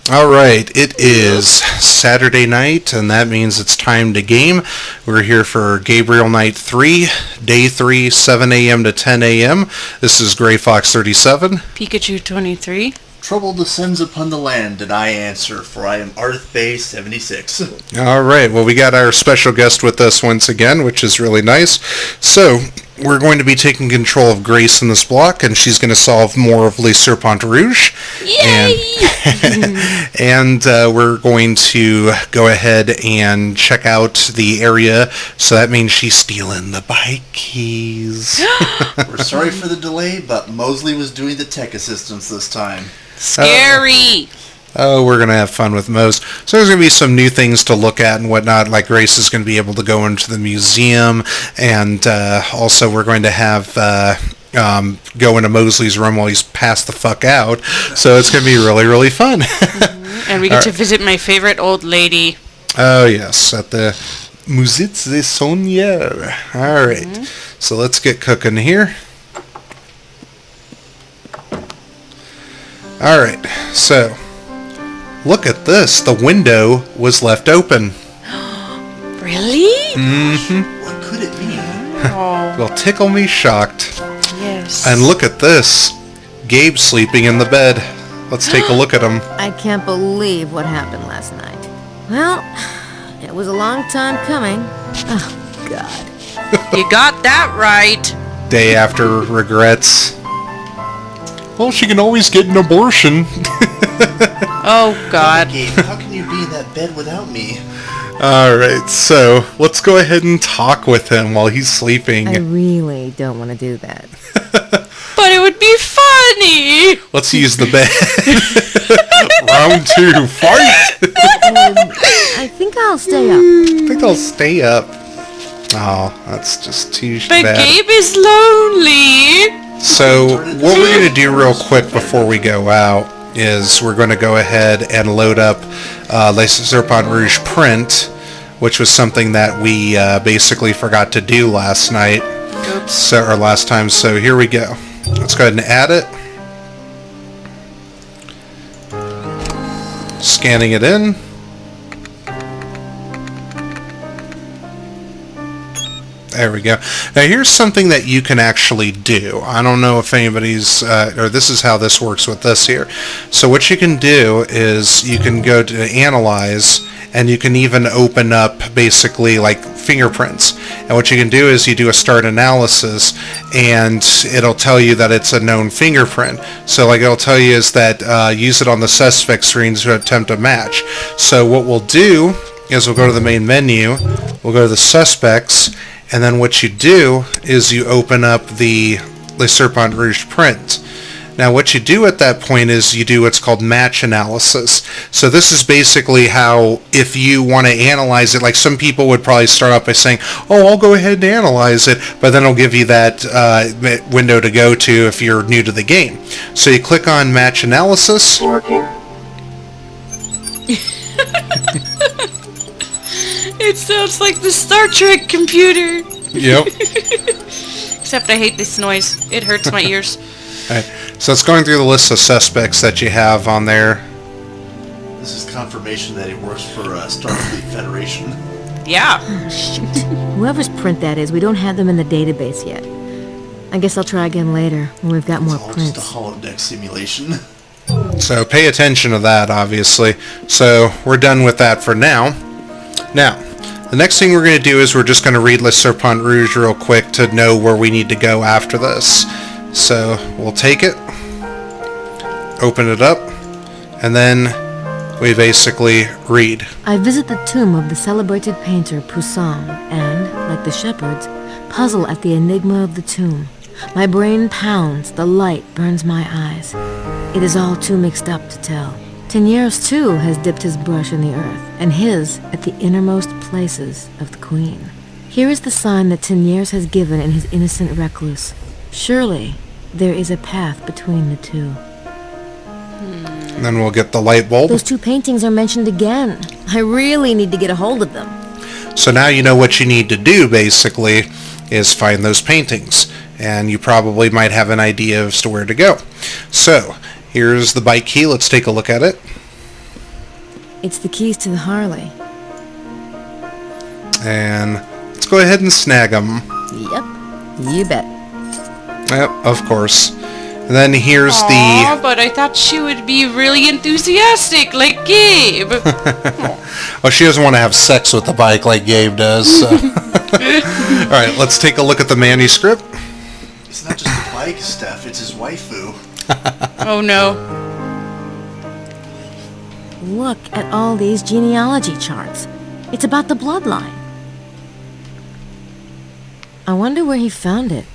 Alright, it is Saturday night, and that means it's time to game. We're here for Gabriel Knight 3, Day 3, 7 a.m. to 10 a.m. This is Gray Fox 37. Pikachu 23. Trouble descends upon the land, and I answer, for I am Ardeth Bay 76. Alright, well we got our special guest with us once again, which is really nice. So, we're going to be taking control of Grace in this block, and she's going to solve more of Le Serpent Rouge. Yay! And we're going to go ahead and check out the area, so that means she's stealing the bike keys. We're sorry for the delay, but Mosley was doing the tech assistance this time. Scary! Oh, we're going to have fun with Mose. So there's going to be some new things to look at and whatnot, like Grace is going to be able to go into the museum, and also we're going to have go into Mosley's room while he's passed the fuck out. So it's going to be really, really fun. And we get to visit my favorite old lady. Oh, yes, at the Musée des Sonneurs. All right, so let's get cooking here. All right, so look at this. The window was left open. Really? Mm-hmm. What could it mean? Oh, Well, tickle me shocked. yes. And look at this. Gabe's sleeping in the bed. Let's take a look at him. I can't believe what happened last night. Well, it was a long time coming. Oh, God. You got that right. Day after regrets. Well, she can always get an abortion. Oh, God. Gabe, how can you be in that bed without me? Alright, so let's go ahead and talk with him while he's sleeping. I really don't want to do that. But it would be funny. Let's use the bed. Round 2, fight! I think I'll stay up. I think I'll stay up. Oh, that's just too But bad. Gabe is lonely. So what we're going to do real quick before we go out is we're going to go ahead and load up Le Serpent Rouge print, which was something that we basically forgot to do last night. Oops. Or last time. So here we go. Let's go ahead and add it. Scanning it in. There we go. Now here's something that you can actually do. I don't know if anybody's, or this is how this works with this here. So what you can do is you can go to Analyze, and you can even open up basically like fingerprints. And what you can do is you do a start analysis, and it'll tell you that it's a known fingerprint. So like it'll tell you is that use it on the suspect screen to attempt a match. So what we'll do is we'll go to the main menu, we'll go to the suspects, and then what you do is you open up the Le Serpent Rouge print. Now what you do at that point is you do what's called match analysis. So this is basically how, if you want to analyze it, like some people would probably start off by saying, oh, I'll go ahead and analyze it, but then it'll give you that window to go to if you're new to the game. So you click on match analysis. It sounds like the Star Trek computer. Yep. Except I hate this noise. It hurts my ears. Alright, so it's going through the list of suspects that you have on there. This is confirmation that he works for Starfleet Federation. Yeah. Oh, shoot. Whoever's print that is, we don't have them in the database yet. I guess I'll try again later when we've got more It's all prints. just a holodeck simulation. So pay attention to that, obviously. So we're done with that for now. Now, the next thing we're going to do is we're just going to read Le Serpent Rouge real quick to know where we need to go after this. So we'll take it, open it up, and then we basically read. I visit the tomb of the celebrated painter Poussin and, like the shepherds, puzzle at the enigma of the tomb. My brain pounds, the light burns my eyes. It is all too mixed up to tell. Teniers too has dipped his brush in the earth, and his at the innermost places of the queen. Here is the sign that Teniers has given in his innocent recluse. Surely there is a path between the two. And then we'll get the light bulb. Those two paintings are mentioned again. I really need to get a hold of them. So now you know what you need to do, basically, is find those paintings. And you probably might have an idea as to where to go. So, here's the bike key. Let's take a look at it. It's the keys to the Harley. And let's go ahead and snag them. Yep, you bet. Yep, of course. And then here's Aw, but I thought she would be really enthusiastic, like Gabe. Oh, she doesn't want to have sex with the bike like Gabe does. So. Alright, let's take a look at the manuscript. It's not just the bike, Steph. It's his waifu. Oh no. Look at all these genealogy charts. It's about the bloodline. I wonder where he found it.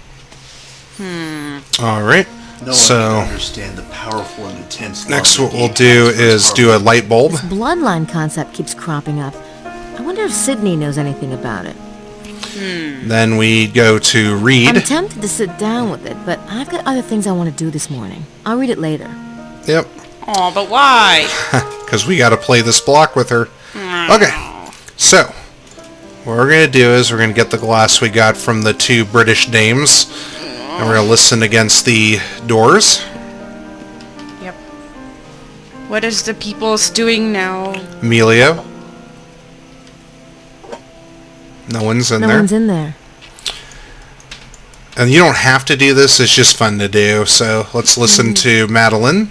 Alright. No one So, can understand the powerful and intense. next love what that we'll Gabe do has for his is do a Harley. light bulb. This bloodline concept keeps cropping up. I wonder if Sydney knows anything about it. Then we go to I'm read. tempted to sit down with it, but I've got other things I want to do this morning. I'll read it later. Yep, Aw, but why? because we got to play this block with her. Okay, so what we're going to do is we're going to get the glass we got from the two British dames, and we're going to listen against the doors. Yep. What is the people's doing now? Emilio. No one's in No there. one's in there. And you don't have to do this, it's just fun to do. So let's listen to Madeline.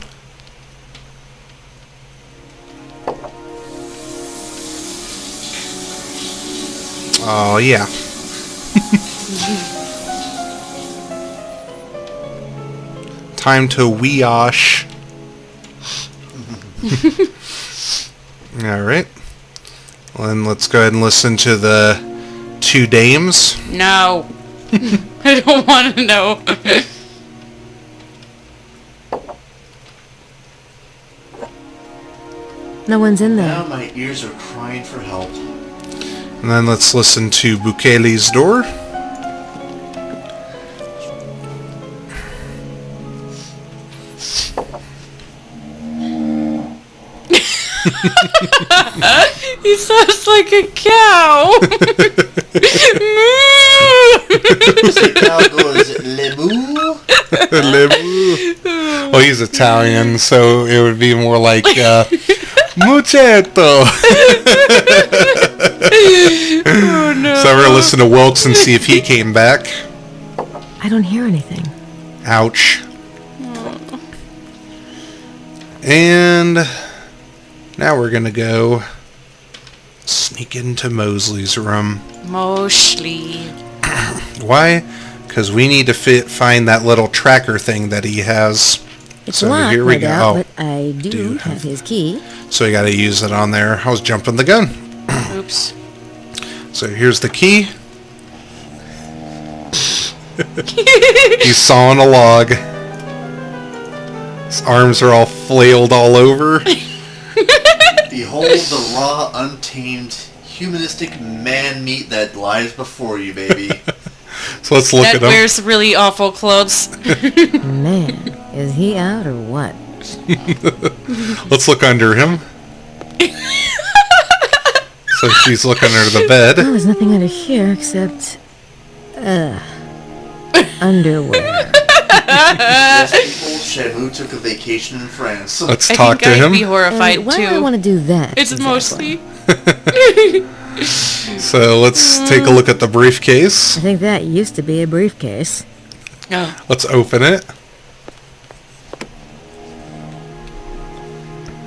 Oh, yeah. Time to weosh. Alright. Well, then let's go ahead and listen to the two dames. No. I don't want to know. No one's in Now there. my ears are crying for help. And then let's listen to Bukele's door. He sounds like a cow. The cow goes, "Lebu." Well, he's Italian, so it would be more like Muchetto. Oh no. So we're gonna listen to Wilkes and see if he came back. I don't hear anything. Ouch. And now we're gonna go sneak into Mosley's room. Mostly. Why? Because we need to find that little tracker thing that he has. It's So locked, here we no go. doubt, Oh, but I do do have his key. so we gotta use it on there. I was jumping the gun. Oops. So here's the key. He's sawing a log. His arms are all flailed all over. Behold the raw, untamed, humanistic man meat that lies before you, baby. So let's look That at him. wears really awful clothes. Man, is he out or what? Let's look under him. So she's looking under the Well, bed. there's nothing under here except... underwear. Yes, people, Shamu took a vacation in France. Let's I talk think to I'd be him. horrified Why do I too. want to do that? It's exactly? mostly. So let's take a look at the briefcase. I think that used to be a briefcase. Oh. Let's open it.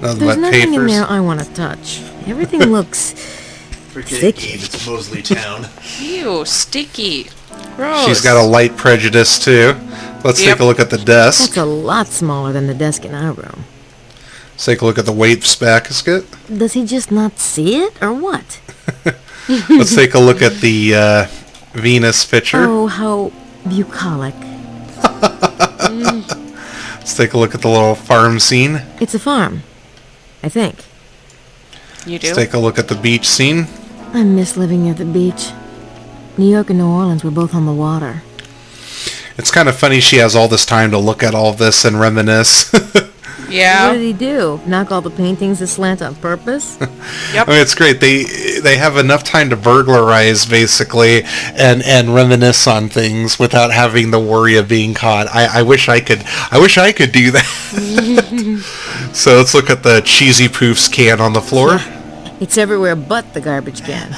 Nothing There's but nothing in papers. there I want to touch. Everything looks... Forget Sticky. Gabe, it's Mosley Town. Ew, sticky. Gross. She's got a light prejudice too. Let's Yep. take a look at the desk. That's a lot smaller than the desk in our room. Let's take a look at the wastebasket. Does he just not see it, or what? Let's take a look at the Venus picture. Oh, how bucolic. Let's take a look at the little farm scene. It's a farm, I think. You do? Let's take a look at the beach scene. I miss living near the beach. New York and New Orleans were both on the water. It's kind of funny she has all this time to look at all of this and reminisce. Yeah. What did he do? Knock all the paintings aslant on purpose? I mean, it's great. They have enough time to burglarize, basically, and reminisce on things without having the worry of being caught. I wish I could do that. So let's look at the Cheesy Poofs can on the floor. It's everywhere but the garbage can.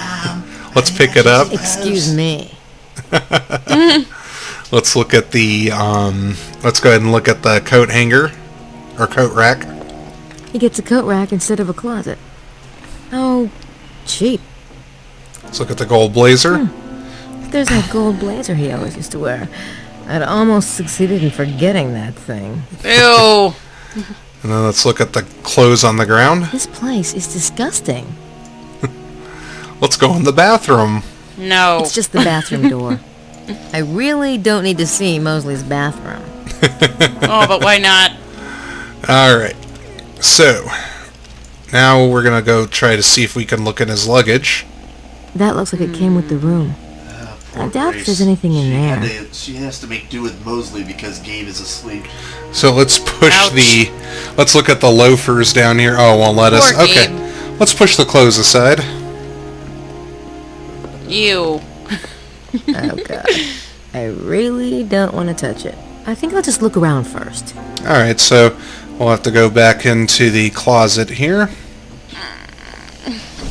Let's pick it up. Excuse me. Let's look at the, let's go ahead and look at the coat hanger, or coat rack. He gets a coat rack instead of a closet. Oh, cheap. Let's look at the gold blazer. There's that gold blazer he always used to wear. I'd almost succeeded in forgetting that thing. Ew. And then let's look at the clothes on the ground. This place is disgusting. Let's go in the bathroom. No. It's just the bathroom door. I really don't need to see Mosley's bathroom. Oh, but why not? Alright. So, now we're going to go try to see if we can look in his luggage. That looks like it came with the room. I doubt if there's anything in there. She has to make do with Mosley because Gabe is asleep. So let's push Ouch. let's look at the loafers down here. Oh, won't let us. Poor Okay. Gabe. Let's push the clothes aside. Ew. Oh, God. I really don't want to touch it. I think I'll just look around first. Alright, so we'll have to go back into the closet here.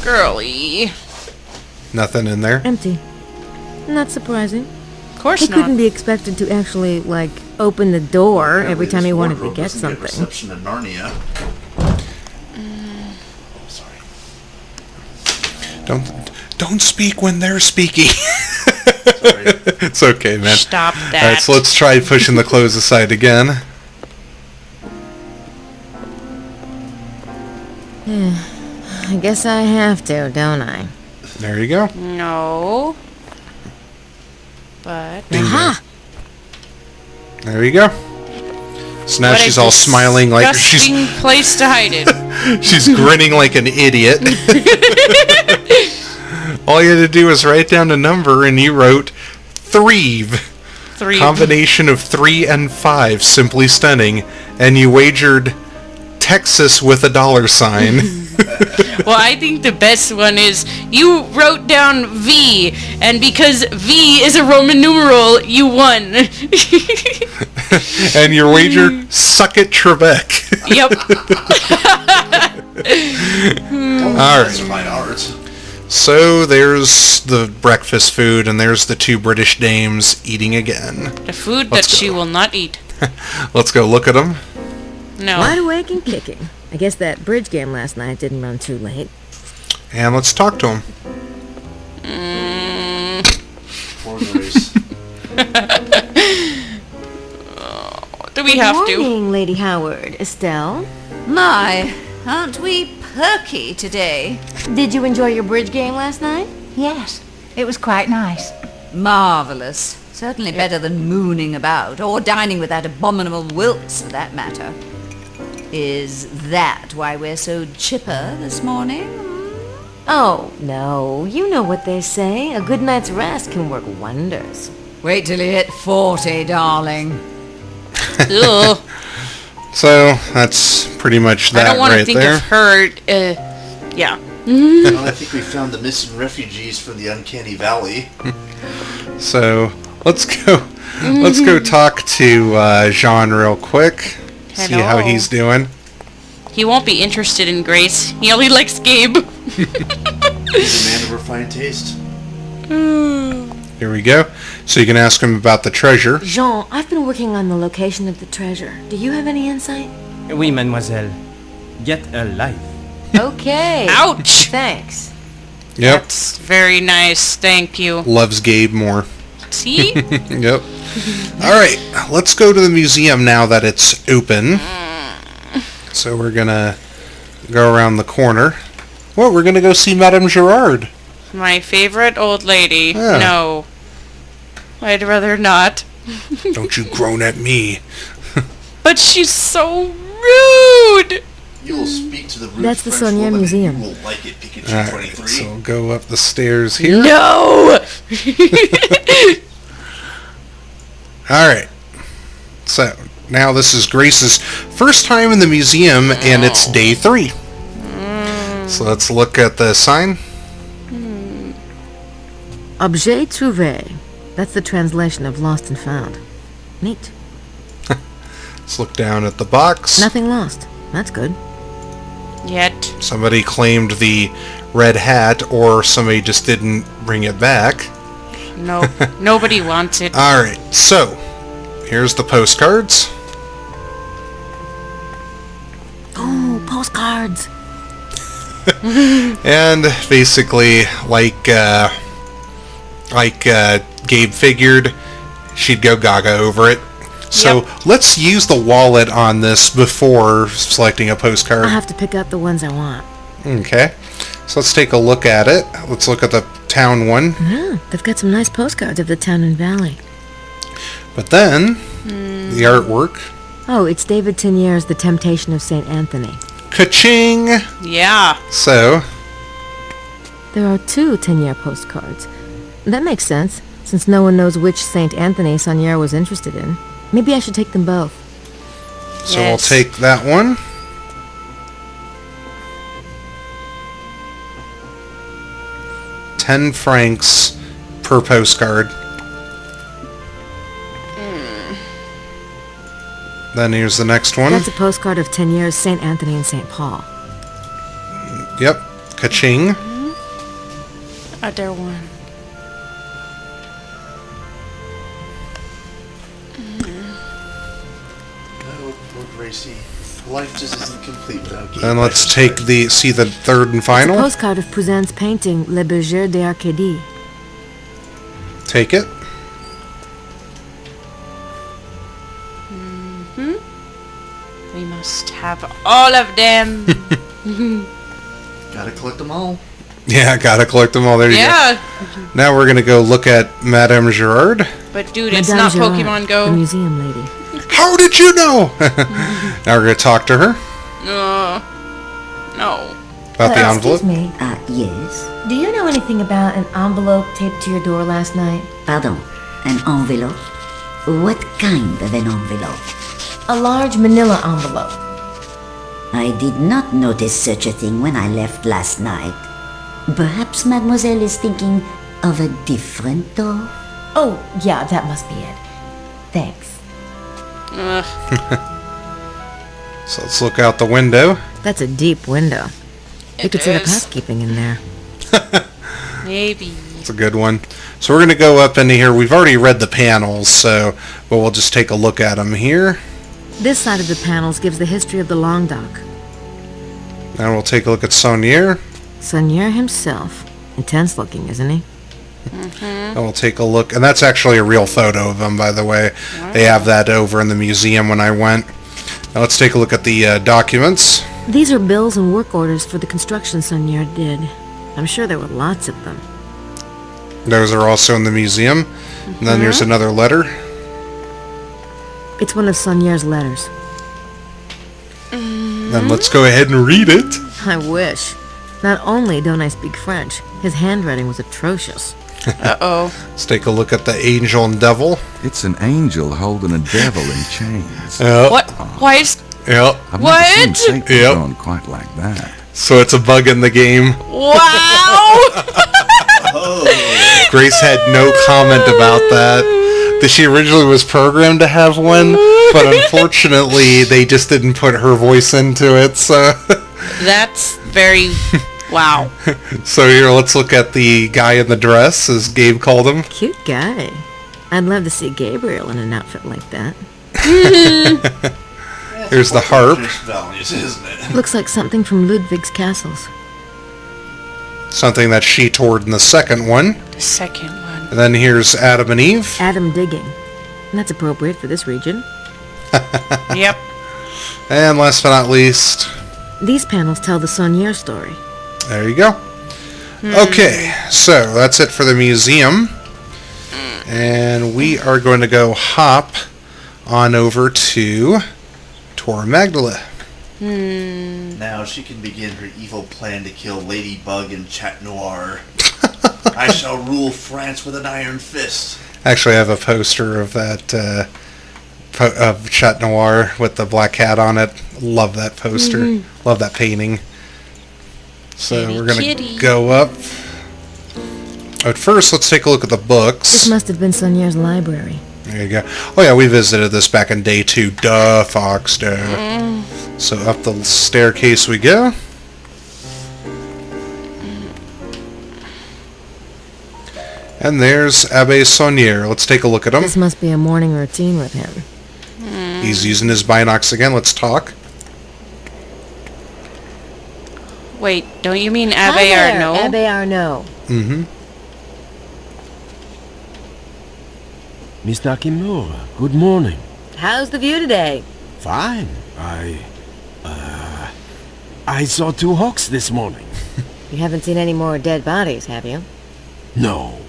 Girly. Nothing in there. Empty. Not surprising. Of course He not. couldn't be expected to actually, like, open the door every time he wanted to get something. Reception in Narnia. Sorry. Don't speak when they're speaking. Sorry. It's okay, man. Stop that. Alright, so let's try pushing the clothes aside again. I guess I have to, don't I? There you go. No. But Aha! There you go. So now what she's a all smiling like disgusting place to hide it. she's grinning like an idiot. All you had to do was write down a number and you wrote Threve. 3. Combination of 3 and 5, simply stunning. And you wagered Texas with a $sign. Well, I think the best one is you wrote down V, and because V is a Roman numeral, you won. And your wager, suck it, Trebek. Yep. That's fine art. So there's the breakfast food, and there's the 2 British dames eating again. The food Let's that she go. will not eat. Let's go look at them. No. Wide awake and kicking. I guess that bridge game last night didn't run too late. And let's talk to them. Poor Grace. Do we have Good to? morning, Lady Howard. Estelle? My, aren't we perky today? Did you enjoy your bridge game last night? Yes, it was quite nice. Marvellous. Certainly better than mooning about, or dining with that abominable Wilkes, for that matter. Is that why we're so chipper this morning? Oh, no. You know what they say. A good night's rest can work wonders. Wait till you hit 40, darling. Ugh. So that's pretty much I that don't want to right think there. of her. Yeah. Well, I think we found the missing refugees from the Uncanny Valley. So let's go. Let's go talk to Jean real quick. See how Hello. he's doing. He won't be interested in Grace. He only likes Gabe. He's a man of refined taste. Here we go. So you can ask him about the treasure. Jean, I've been working on the location of the treasure. Do you have any insight? Oui, mademoiselle. Get a life. Okay. Ouch! Thanks. Yep. That's very nice. Thank you. Loves Gabe more. See? Yep. All right. Let's go to the museum now that it's open. So we're gonna go around the corner. Well, we're gonna go see Madame Gerard. My favorite old lady. Yeah. No. I'd rather not. Don't you groan at me. But she's so rude! You will speak to the rude That's the French Saunier woman Museum. and you will like it, Pikachu All right. 23. So we'll go up the stairs here. No! All right. So now this is Grace's first time in the museum, and it's day 3. So let's look at the sign. Objet trouvé. That's the translation of lost and found. Neat. Let's look down at the box. Nothing lost. That's good. Yet. Somebody claimed the red hat, or somebody just didn't bring it back. No, nobody wants it. Alright, so, here's the postcards. Oh, postcards. And basically, like Gabe figured, she'd go gaga over it. So Yep. let's use the wallet on this before selecting a postcard. I'll have to pick out the ones I want. Okay. So let's take a look at it. Let's look at the town one. Yeah, they've got some nice postcards of the town and valley. But then, the artwork. Oh, it's David Tenier's The Temptation of St. Anthony. Ka-ching! Yeah. So, There are 2 Tenier postcards. That makes sense, since no one knows which St. Anthony Saunier was interested in. Maybe I should take them both. so Yes. we'll take that one. $10 per postcard. Then here's the next one. That's a postcard of Tenier's St. Anthony and St. Paul. Yep. Ka-ching. Other one. No, Lord Racy. Life just isn't complete without Gabe. Then let's take see the third and It's a final. postcard of Poussin's painting Le Berger d'Arcadie. Take it. We must have all of them. Gotta collect them all. Yeah, gotta collect them all. There you Yeah. go. Now we're gonna go look at Madame Gerard. But dude, it's Madame not Gerard, Pokemon the Go. museum lady. How did you know? Now we're gonna talk to her No. about the envelope. Excuse me, Yes. do you know anything about an envelope taped to your door last night? Pardon. An envelope? What kind of an envelope? A large manila envelope. I did not notice such a thing when I left last night. Perhaps Mademoiselle is thinking of a different door? Oh, yeah, that must be it. Thanks. Ugh. So let's look out the window. That's a deep window. You It could set up is. housekeeping in there. Maybe. It's a good one. So we're gonna go up into here. We've already read the panels, but we'll just take a look at them here. This side of the panels gives the history of the Languedoc. Now we'll take a look at Saunier. Saunier himself. Intense looking, isn't he? And we'll take a look. And that's actually a real photo of him, by the way. They have that over in the museum when I went. Now let's take a look at the documents. These are bills and work orders for the construction Saunier did. I'm sure there were lots of them. Those are also in the museum. And then there's another letter. It's one of Saunier's letters. Then let's go ahead and read it. I wish. Not only don't I speak French, his handwriting was atrocious. Uh-oh. Let's take a look at the angel and devil. It's an angel holding a devil in chains. Yep. What? Why is... Yep. I've What? never seen Satan Yep. drawn quite like that. So it's a bug in the game. Wow! Grace had no comment about that. That she originally was programmed to have one, but unfortunately they just didn't put her voice into it. So, That's very... Wow. so here, let's look at the guy in the dress, as Gabe called him. Cute guy. I'd love to see Gabriel in an outfit like that. Here's the harp. Values, isn't it? Looks like something from Ludwig's castles. Something that she toured in the second one. The second one. And then here's Adam and Eve. Adam digging. That's appropriate for this region. Yep. And last but not least, These panels tell the Saunier story. there you go. Okay, so that's it for the museum. And we are going to go hop on over to Tor Magdala. Now she can begin her evil plan to kill Ladybug and Chat Noir. I shall rule France with an iron fist. Actually, I have a poster of that, of Chat Noir with the black hat on it. Love that poster. Love that painting. So Kitty, we're going kitty. to go up. At first, let's take a look at the This books. must have been Saunier's library. There you go. Oh yeah, we visited this back in day 2. Duh, Fox, duh. So up the staircase we go. And there's Abbe Saunier. Let's take a look at him. This must be a morning routine with him. He's using his binocs again. Let's talk. Wait, don't you mean Hi Abbe there, Arnaud? Abbe Arnaud. Mm-hmm. Miss Nakimura, good morning. How's the view today? Fine. I saw 2 hawks this morning. You haven't seen any more dead bodies, have you? No.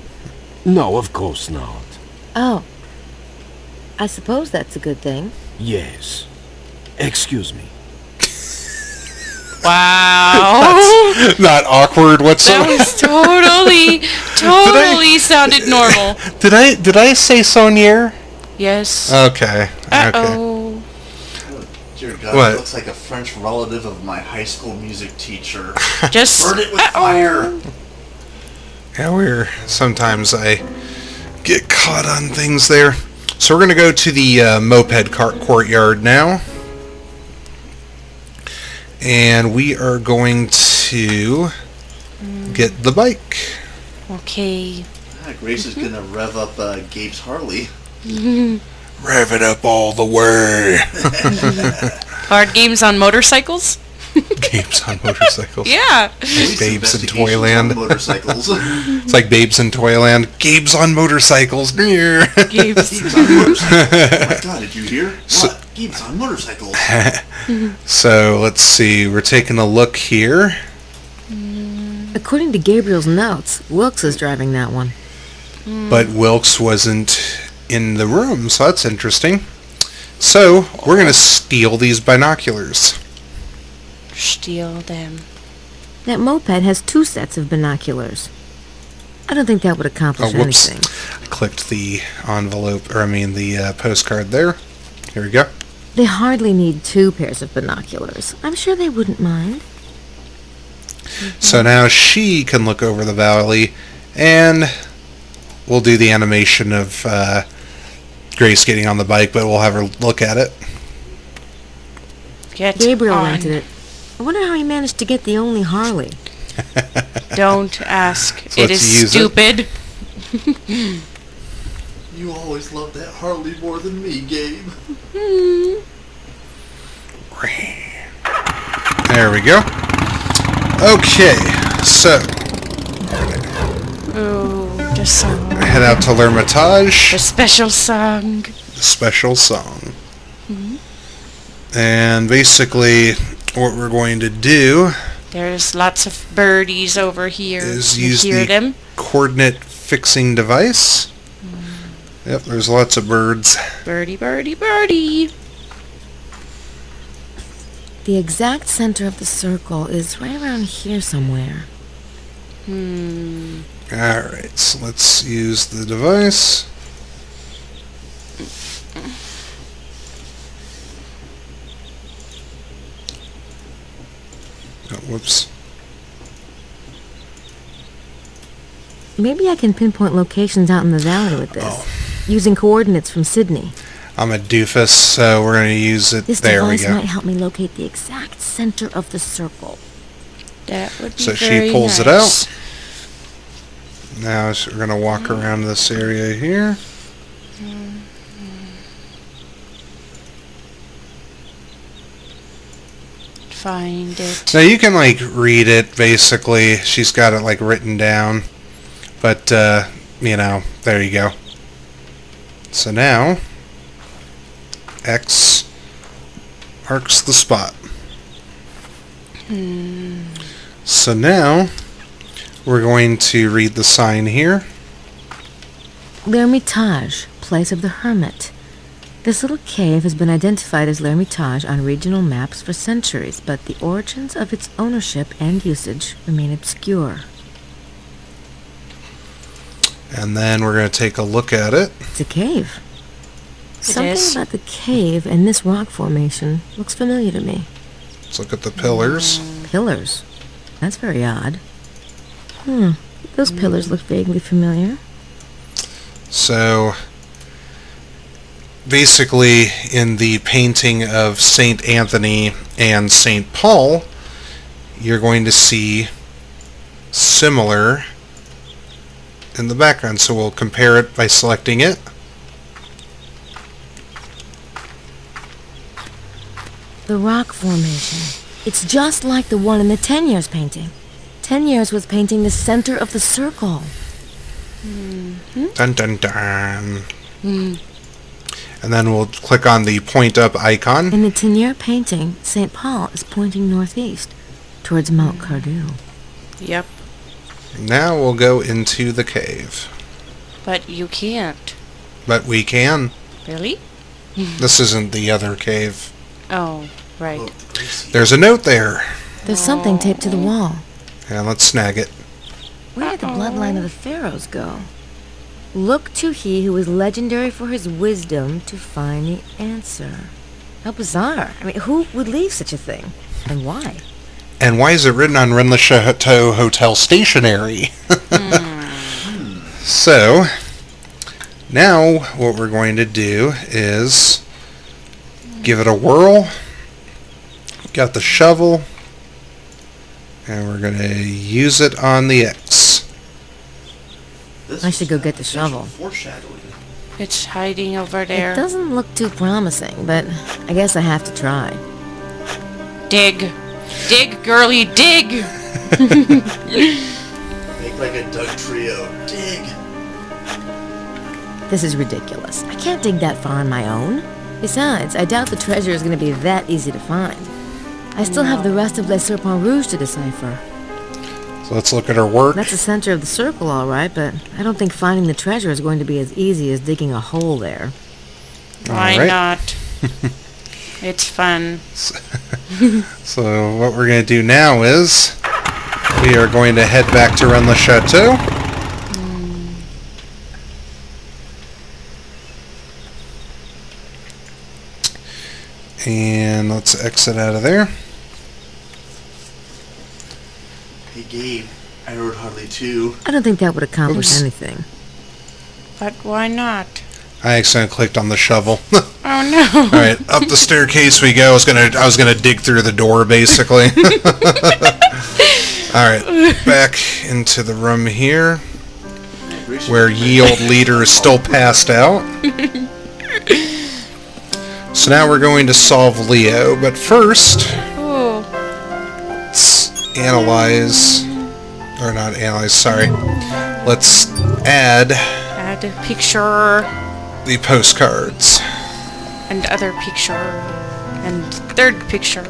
No, of course not. Oh. I suppose that's a good thing. Yes. Excuse me. Wow. That's not awkward whatsoever. That was totally sounded normal. Did I say Saunier? Yes. Okay. Okay. Uh-oh. Dear God, What? he looks like a French relative of my high school music teacher. Just... Burn it with fire! Yeah, sometimes I get caught on things there. So we're going to go to the moped courtyard now. And we are going to get the bike. Okay. Grace is gonna rev up Gabe's Harley. Rev it up all the way. Card games on motorcycles? Games on motorcycles. Yeah. Like Babes in Investigations Toyland. on motorcycles. It's like Babes in Toyland. Gabe's on motorcycles. Games. Gabe's on motorcycles. Oh my God, did you hear? What? Gabe's on motorcycles. So let's see. We're taking a look here. According to Gabriel's notes, Wilkes is driving that one. But Wilkes wasn't in the room, so that's interesting. So we're going to steal these binoculars. Steal them. That moped has 2 sets of binoculars. I don't think that would accomplish whoops. anything. I clicked the envelope, or I mean the postcard there. Here we go. They hardly need 2 pairs of binoculars. I'm sure they wouldn't mind. So now she can look over the valley, and we'll do the animation of Grace getting on the bike, but we'll have her look at it. Get Gabriel on. rented it. I wonder how he managed to get the only Harley. Don't ask. So It let's is use it. stupid. You always loved that Harley more than me, Gabe. There we go. Okay, so Ooh, the song. head out to L'Hermitage. The special song. Special song. And basically what we're going to do There's lots of birdies over here. is You use hear the them? coordinate fixing device. Yep, there's lots of birds. Birdie, birdie, birdie. The exact center of the circle is right around here somewhere. Alright, so let's use the device. Oh, whoops. Maybe I can pinpoint locations out in the valley with this, using coordinates from Sydney. I'm a doofus, so we're going to use it. This There we device go. might help me locate the exact center of the circle. That would be So very she pulls it nice. out. Now we're going to walk around this area here. Find it. Now you can like read it basically. She's got it like written down. But you know, there you go. So now X marks the spot. So now we're going to read the sign here. L'Hermitage, place of the hermit. This little cave has been identified as L'Hermitage on regional maps for centuries, but the origins of its ownership and usage remain obscure. And then we're going to take a look at it. It's a cave. Something is. about the cave and this rock formation looks familiar to me. Let's look at the pillars. Pillars. That's very odd. Those pillars look vaguely familiar. So basically in the painting of Saint Anthony and St. Paul, you're going to see similar in the background. So we'll compare it by selecting it. The rock formation. It's just like the one in the 10 Years painting. 10 Years was painting the center of the circle. Dun dun dun. And then we'll click on the point up icon. In the 10 Year painting, St. Paul is pointing northeast, towards Mount Cardew. Yep. Now we'll go into the cave. But you can't. But we can. Really? This isn't the other cave. Oh, right. There's a note there. There's something taped to the wall. And let's snag it. Where did the bloodline of the pharaohs go? Look to he who is legendary for his wisdom to find the answer. How bizarre. I mean, who would leave such a thing? And why? And why is it written on Rennes Le Chateau Hotel stationery? So, now what we're going to do is give it a whirl. Got the shovel. And we're going to use it on the X. I should go get the shovel. Foreshadowing. It's hiding over there. It doesn't look too promising, but I guess I have to try. Dig. Dig, girlie, dig! Make like a Doug trio. Dig. This is ridiculous. I can't dig that far on my own. Besides, I doubt the treasure is going to be that easy to find. I still have the rest of Les Serpent Rouge to decipher. So let's look at her work. That's the center of the circle, all right, but I don't think finding the treasure is going to be as easy as digging a hole there. Why Alright. not? It's fun. So what we're going to do now is we are going to head back to Rennes Le Chateau. And let's exit out of there. Hey Gabe, I wrote hardly 2. I don't think that would accomplish Oops. anything. But why not? I accidentally clicked on the shovel. Oh no. All right, up the staircase we go. I was gonna dig through the door, basically. All right, back into the room here, where ye old leader is still passed out. So now we're going to solve Leo, but first, Ooh. let's analyze, or not analyze. Sorry, let's add Add a picture the postcards. and other picture and third picture.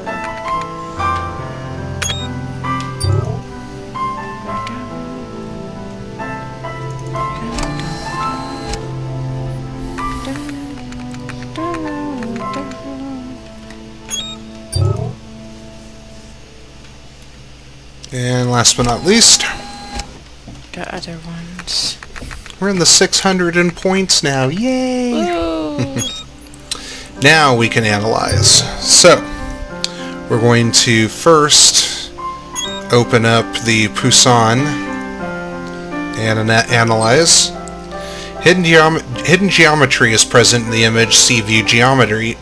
And last but not least, The other ones. we're in the 600 in points now. Yay! Ooh. Now we can analyze. So, we're going to first open up the Poussin and analyze. Hidden geometry is present in the image. See view geometry.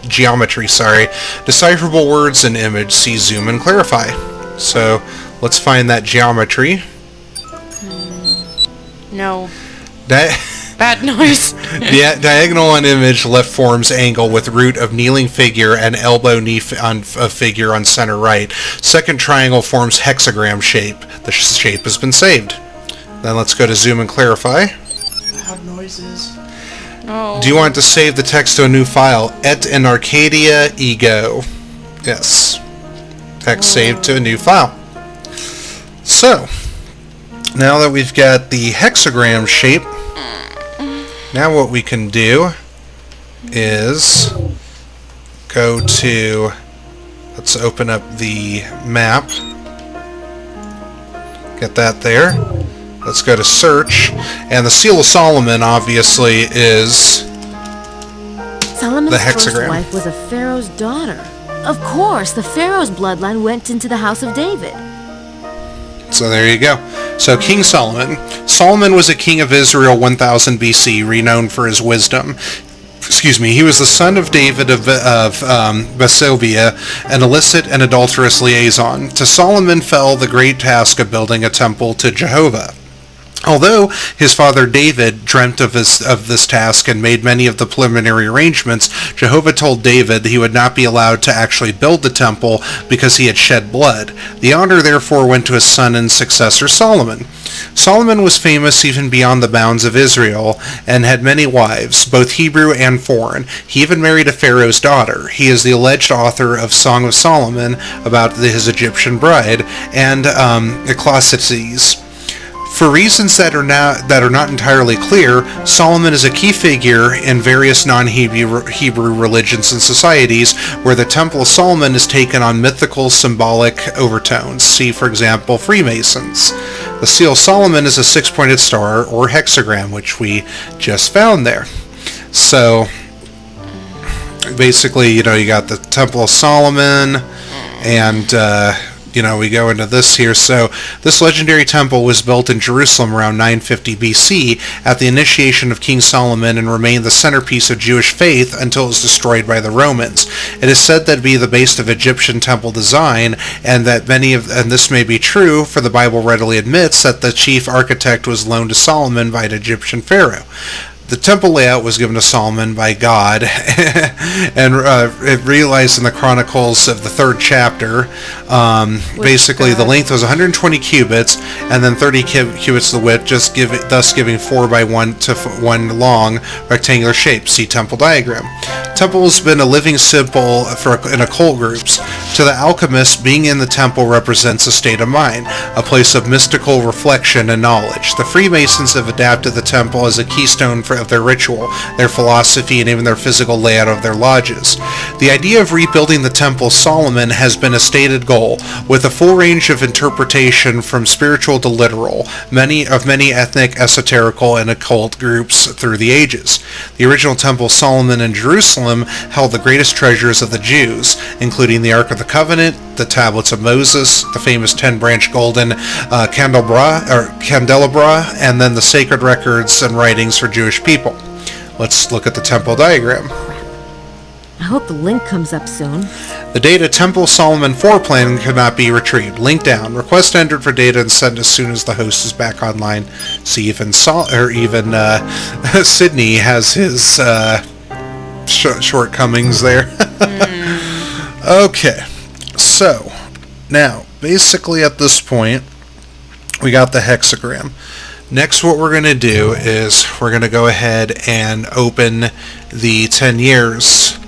Decipherable words in image. See zoom and clarify. So, let's find that geometry. No. Bad noise. Diagonal on image, left forms angle with root of kneeling figure and elbow knee of figure on center right. Second triangle forms hexagram shape. The shape has been saved. Then let's go to zoom and clarify. Loud noises. Oh. Do you want to save the text to a new file? Et in Arcadia ego. Yes. Text saved to a new file. So, now that we've got the hexagram shape, now what we can do is go to, let's open up the map, get that there, let's go to search, and the Seal of Solomon obviously is Solomon's the first hexagram. wife was a pharaoh's daughter. Of course, the pharaoh's bloodline went into the house of David. So there you go. So King Solomon. Solomon was a king of Israel 1000 BC, renowned for his wisdom. excuse me, he was the son of David of Basobia, an illicit and adulterous liaison. To Solomon fell the great task of building a temple to Jehovah. Although his father David dreamt of this task and made many of the preliminary arrangements, Jehovah told David that he would not be allowed to actually build the temple because he had shed blood. The honor therefore went to his son and successor Solomon. Solomon was famous even beyond the bounds of Israel and had many wives, both Hebrew and foreign. He even married a Pharaoh's daughter. He is the alleged author of Song of Solomon about his Egyptian bride and Ecclesiastes. For reasons that are not entirely clear, Solomon is a key figure in various non-Hebrew religions and societies where the Temple of Solomon is taken on mythical, symbolic overtones. See, for example, Freemasons. The Seal of Solomon is a six-pointed star or hexagram, which we just found there. So, basically, you got the Temple of Solomon, and we go into this here. So this legendary temple was built in Jerusalem around 950 BC at the initiation of King Solomon and remained the centerpiece of Jewish faith until it was destroyed by the Romans. It is said that to be the base of Egyptian temple design, and that and this may be true, for the Bible readily admits that the chief architect was loaned to Solomon by an Egyptian pharaoh. The temple layout was given to Solomon by God, and it realized in the Chronicles of the 3rd chapter. Basically, the length was 120 cubits, and then 30 cubits the width, thus giving 4 by 1 to 1 long rectangular shape. See temple diagram. Temple has been a living symbol in occult groups. To the alchemists, being in the temple represents a state of mind, a place of mystical reflection and knowledge. The Freemasons have adapted the temple as a keystone of their ritual, their philosophy, and even their physical layout of their lodges. The idea of rebuilding the Temple of Solomon has been a stated goal, with a full range of interpretation from spiritual to literal, many ethnic, esoterical, and occult groups through the ages. The original Temple of Solomon in Jerusalem held the greatest treasures of the Jews, including the Ark of the Covenant, the tablets of Moses, the famous 10-branch golden candelabra, and then the sacred records and writings for Jewish people. Let's look at the temple diagram. I hope the link comes up soon. The data Temple Solomon floor plan cannot be retrieved. Link down. Request entered for data and sent as soon as the host is back online. See, even Sydney has his shortcomings there. Okay, so now basically at this point we got the hexagram. Next, what we're going to do is we're going to go ahead and open the 10 years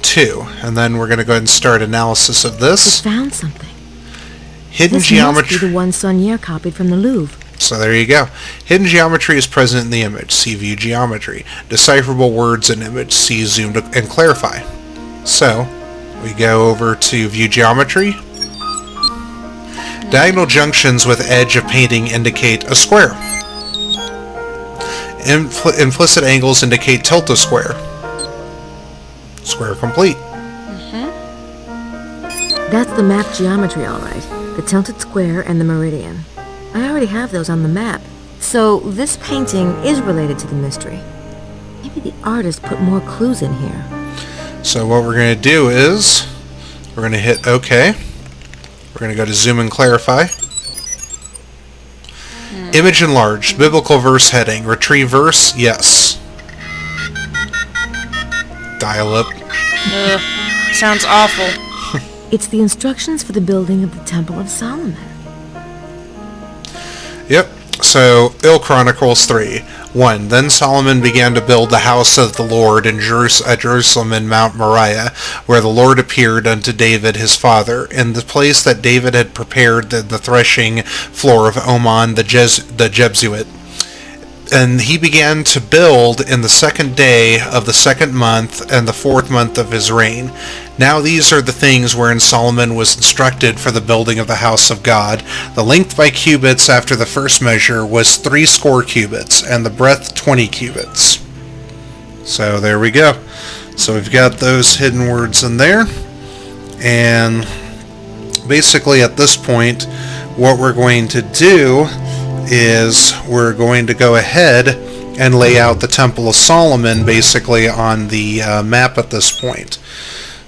too, and then we're going to go ahead and start analysis of this. I found something. Hidden this geometry. Must be the one Saunier copied from the Louvre. So there you go. Hidden geometry is present in the image. See view geometry. Decipherable words in image. See zoom and clarify. So we go over to view geometry. Diagonal junctions with edge of painting indicate a square. Implicit angles indicate tilt of square. Square complete. That's the map geometry, all right. The tilted square and the meridian. I already have those on the map. So this painting is related to the mystery. Maybe the artist put more clues in here. So what we're going to do is we're going to hit OK. We're going to go to zoom and clarify. Image enlarged. Biblical verse heading. Retrieve verse. Yes. Dial up. Sounds awful. It's the instructions for the building of the Temple of Solomon. Yep. So, Il Chronicles 3. 1. Then Solomon began to build the house of the Lord in Jerusalem in Mount Moriah, where the Lord appeared unto David his father, in the place that David had prepared the threshing floor of Oman the Jebusite. And he began to build in the 2nd day of the 2nd month and the 4th month of his reign. Now these are the things wherein Solomon was instructed for the building of the house of God. The length by cubits after the first measure was 60 cubits, and the breadth 20 cubits. So there we go. So we've got those hidden words in there. And basically at this point, what we're going to do is we're going to go ahead and lay out the Temple of Solomon basically on the map at this point.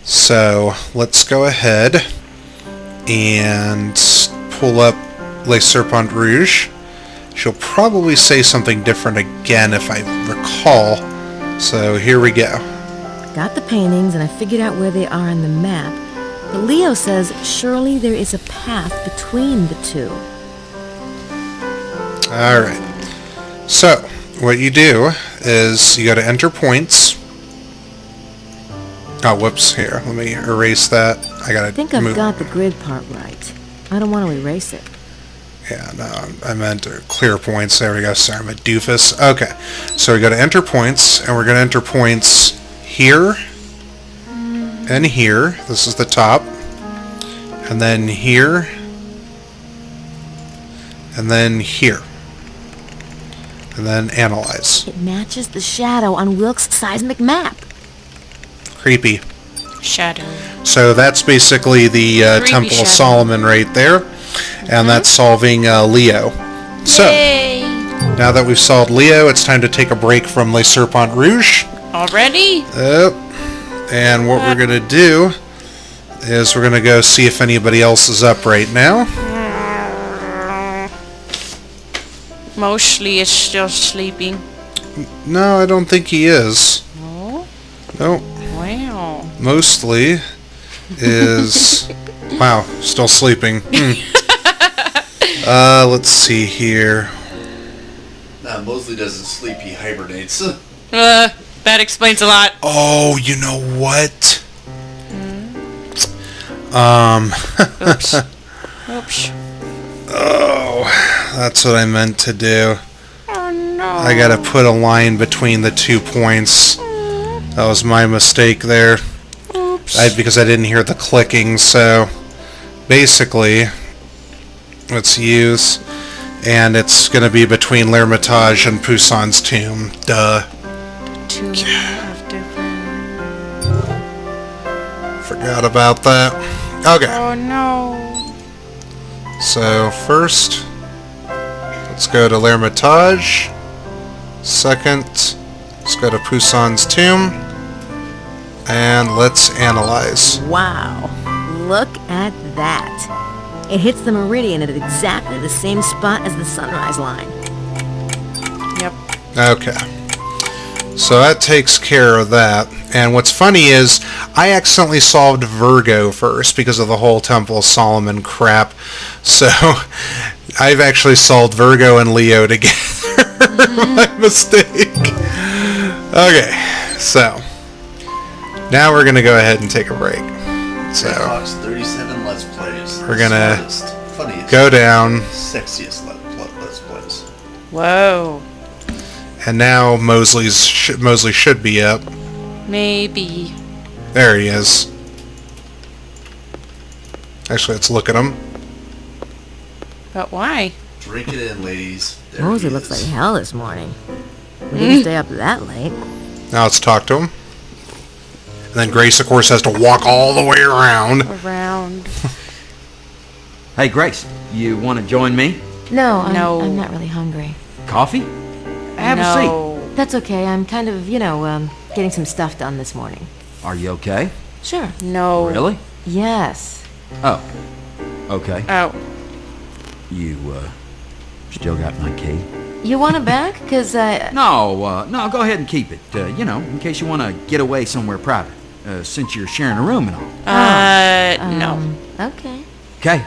So let's go ahead and pull up Le Serpent Rouge. She'll probably say something different again if I recall. So here we go. Got the paintings and I figured out where they are on the map. But Leo says surely there is a path between the two. Alright. So, what you do is you go to enter points. Oh, whoops, here. Let me erase that. I think I've got the grid part right. I don't want to erase it. Yeah, no, I meant to clear points. There we go. Sorry, I'm a doofus. Okay, so we go to enter points, and we're going to enter points here and here. This is the top. And then here. And then here. And then analyze. It matches the shadow on Wilkes' seismic map. Creepy. Shadow. So that's basically the Temple of Solomon right there. And that's solving Leo. So, now that we've solved Leo, it's time to take a break from Le Serpent Rouge. Already? Yep. And what we're going to do is we're going to go see if anybody else is up right now. Mostly is still sleeping. No, I don't think he is. No? Nope. Wow. Mostly is... wow, still sleeping. Let's see here. Mosley doesn't sleep, he hibernates. That explains a lot. Oh, you know what? Oops. Oops. Oh, that's what I meant to do. Oh no. I gotta put a line between the 2 points. That was my mistake there. Oops. Because I didn't hear the clicking, so basically let's use, and it's gonna be between L'Hermitage and Poussin's tomb. Duh. Two have different. Forgot about that. Okay. Oh no. So first, let's go to L'Hermitage. Second, let's go to Poussin's tomb. And let's analyze. Wow. Look at that. It hits the meridian at exactly the same spot as the sunrise line. Yep. Okay. So that takes care of that. And what's funny is I accidentally solved Virgo first because of the whole Temple of Solomon crap. So I've actually solved Virgo and Leo together. My mistake. Okay. So now we're going to go ahead and take a break. So 37 Let's Plays. We're going to funniest, go down. Sexiest Let's Plays. Whoa. And now Mosley should be up. Maybe. There he is. Actually, let's look at him. But why? Drink it in, ladies. There Mosley looks like hell this morning. We didn't stay up that late. Now let's talk to him. And then Grace, of course, has to walk all the way around. Hey, Grace, you want to join me? No, I'm not really hungry. Coffee? Have a seat. That's okay. I'm kind of, getting some stuff done this morning. Are you okay? Sure. No. Really? Yes. Oh. Okay. Oh. You, still got my key? You want it back? Because No, go ahead and keep it. In case you want to get away somewhere private. Since you're sharing a room and all. No. Okay. Okay.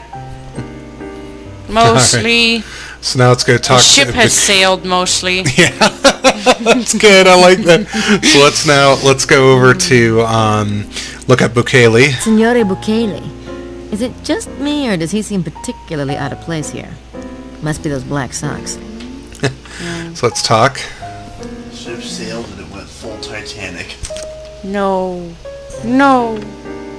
Mostly. Right. So now let's go talk. The ship has sailed mostly. Yeah, that's good. I like that. So let's go over to look at Bukele. Signore Bukele. Is it just me, or does he seem particularly out of place here? Must be those black socks. So let's talk. The ship sailed and it went full Titanic. No.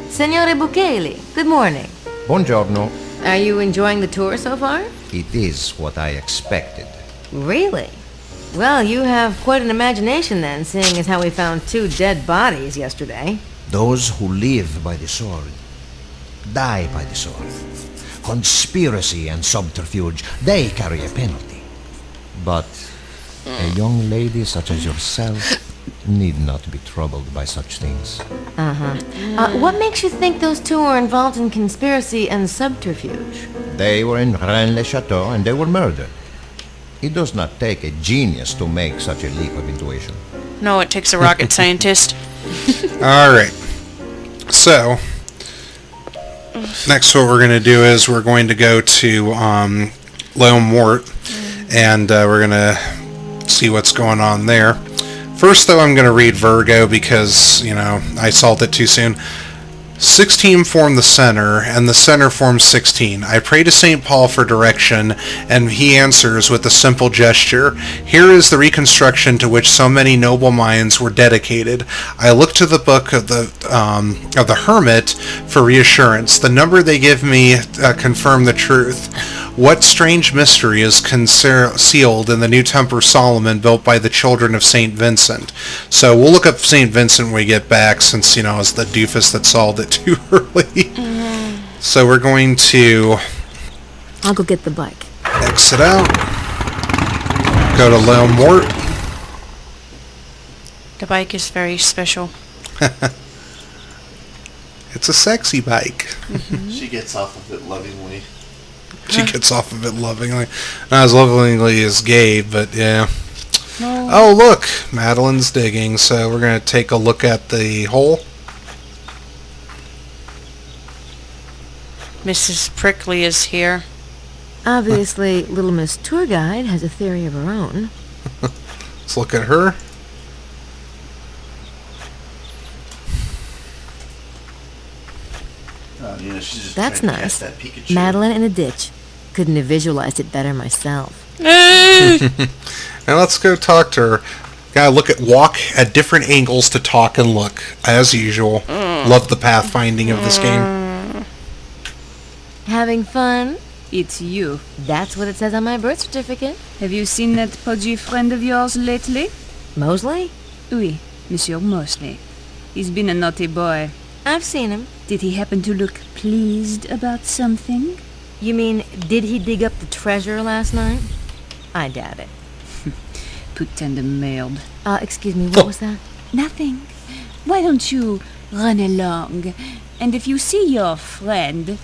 Signore Bukele, good morning. Buongiorno. Are you enjoying the tour so far? It is what I expected. Really? Well, you have quite an imagination then, seeing as how we found 2 dead bodies yesterday. Those who live by the sword die by the sword. Conspiracy and subterfuge, they carry a penalty. But A young lady such as yourself need not be troubled by such things. What makes you think those two were involved in conspiracy and subterfuge? They were in Rennes-le-Château and they were murdered. It does not take a genius to make such a leap of intuition. No, it takes a rocket scientist. All right. So, next what we're going to do is we're going to go to L'Homme Mort, and we're going to see what's going on there. First, though, I'm going to read Virgo because, I solved it too soon. 16 form the center, and the center forms 16. I pray to St. Paul for direction, and he answers with a simple gesture. Here is the reconstruction to which so many noble minds were dedicated. I look to the book of the Hermit for reassurance. The number they give me confirm the truth. What strange mystery is concealed in the new Temple Solomon built by the children of St. Vincent? So we'll look up St. Vincent when we get back, since, it's the doofus that solved it too early. So we're going to... I'll go get the bike. Exit out. Go to L'Homme Mort. The bike is very special. It's a sexy bike. She gets off of it lovingly. She gets off of it lovingly. Not as lovingly as Gabe, but yeah. No. Oh, look! Madeline's digging, so we're going to take a look at the hole. Mrs. Prickly is here. Obviously, Little Miss Tour Guide has a theory of her own. Let's look at her. She's just That's trying to nice. catch that Pikachu. Madeline in a ditch. Couldn't have visualized it better myself. Now let's go talk to her. Gotta walk at different angles to talk and look, as usual. Love the pathfinding of this game. Having fun? It's you. That's what it says on my birth certificate. Have you seen that pudgy friend of yours lately? Mosley? Oui, Monsieur Mosley. He's been a naughty boy. I've seen him. Did he happen to look pleased about something? You mean, did he dig up the treasure last night? I doubt it. Put tender-mailed. Excuse me, what was that? Nothing. Why don't you run along? And if you see your friend,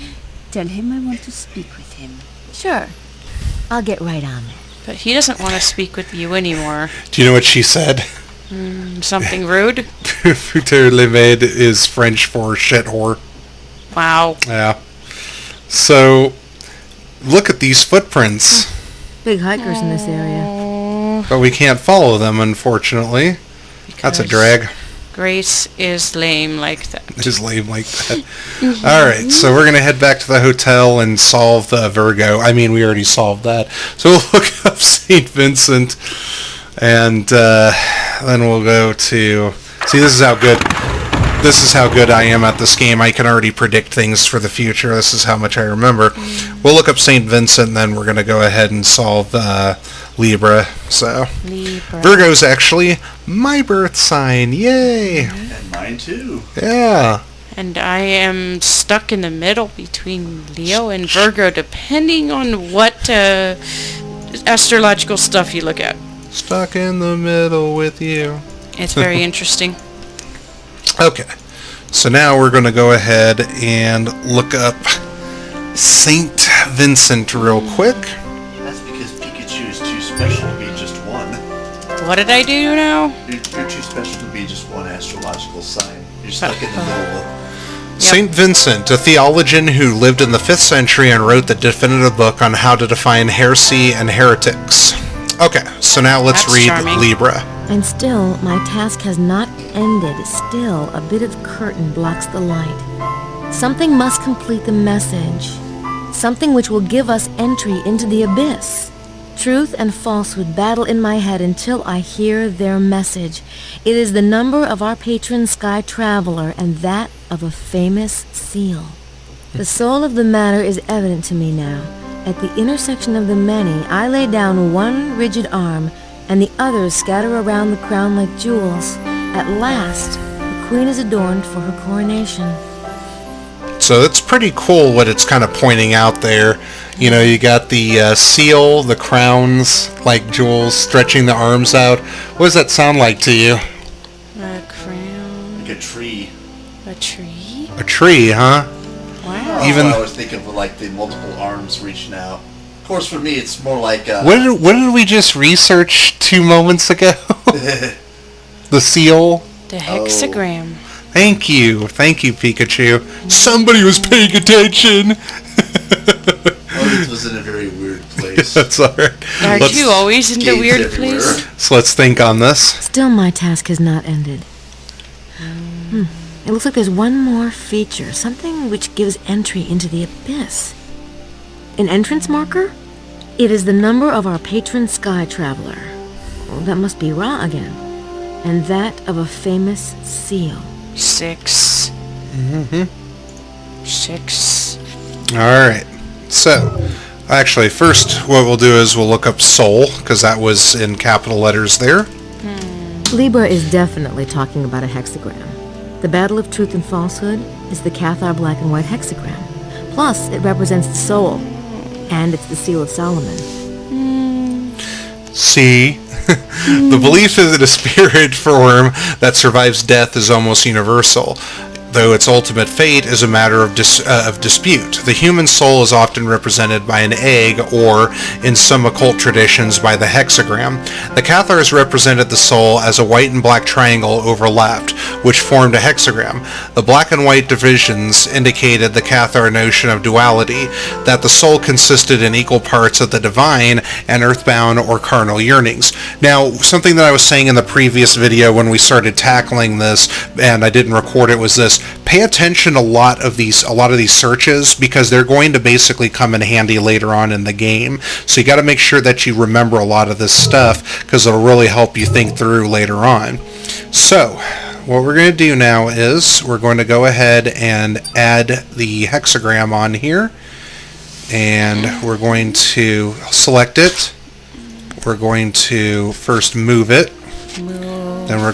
tell him I want to speak with him. Sure. I'll get right on it. But he doesn't want to speak with you anymore. Do you know what she said? Something rude? Putain le maid is French for shit whore. Wow. Yeah. So, look at these footprints. Big hikers in this area. But we can't follow them, unfortunately. That's a drag. Grace is lame like that. Is lame like that. Alright, so we're going to head back to the hotel and solve the Virgo. I mean, we already solved that. So we'll look up St. Vincent, and then we'll go to... See, this is how good I am at this game. I can already predict things for the future. This is how much I remember. We'll look up St. Vincent, and then we're going to go ahead and solve Libra. So, Libra. Virgo's actually my birth sign. Yay! And mine too. Yeah. And I am stuck in the middle between Leo and Virgo, depending on what astrological stuff you look at. Stuck in the middle with you. It's very interesting. Okay, so now we're going to go ahead and look up St. Vincent real quick. That's because Pikachu is too special to be just one. What did I do now? You're too special to be just one astrological sign. You're stuck in the middle of... St. Vincent, a theologian who lived in the 5th century and wrote the definitive book on how to define heresy and heretics. Okay, so now let's read charming. Libra. And still, my task has not ended. Still, a bit of curtain blocks the light. Something must complete the message. Something which will give us entry into the abyss. Truth and falsehood battle in my head until I hear their message. It is the number of our patron sky traveler and that of a famous seal. The soul of the matter is evident to me now. At the intersection of the many, I lay down one rigid arm, and the others scatter around the crown like jewels. At last, the queen is adorned for her coronation. So it's pretty cool what it's kind of pointing out there. You know, you got the seal, the crowns, like jewels, stretching the arms out. What does that sound like to you? A crown. Like a tree. A tree? A tree, huh? Wow. Even I was thinking of like the multiple arms reaching out. Of course, for me, it's more like. What did we just research 2 moments ago? The seal. The hexagram. Thank you, Pikachu. Somebody was paying attention. Ardeth was in a very weird place. That's alright. Aren't you always in the weird place? So let's think on this. Still, my task has not ended. It looks like there's one more feature, something which gives entry into the abyss. An entrance marker? It is the number of our patron sky traveler. Well, that must be Ra again. And that of a famous seal. 6. 6. Alright. So, actually, first what we'll do is we'll look up soul, because that was in capital letters there. Libra is definitely talking about a hexagram. The battle of truth and falsehood is the Cathar black and white hexagram. Plus, it represents the soul. And it's the seal of Solomon. See? The belief in a spirit form that survives death is almost universal, though its ultimate fate is a matter of dispute. The human soul is often represented by an egg, or, in some occult traditions, by the hexagram. The Cathars represented the soul as a white and black triangle overlapped, which formed a hexagram. The black and white divisions indicated the Cathar notion of duality, that the soul consisted in equal parts of the divine and earthbound or carnal yearnings. Now, something that I was saying in the previous video when we started tackling this, and I didn't record it, was this: pay attention to a lot of these searches, because they're going to basically come in handy later on in the game. So you got to make sure that you remember a lot of this stuff, because it'll really help you think through later on. So what we're going to do now is we're going to go ahead and add the hexagram on here, and we're going to select it. We're going to first move it. Then we're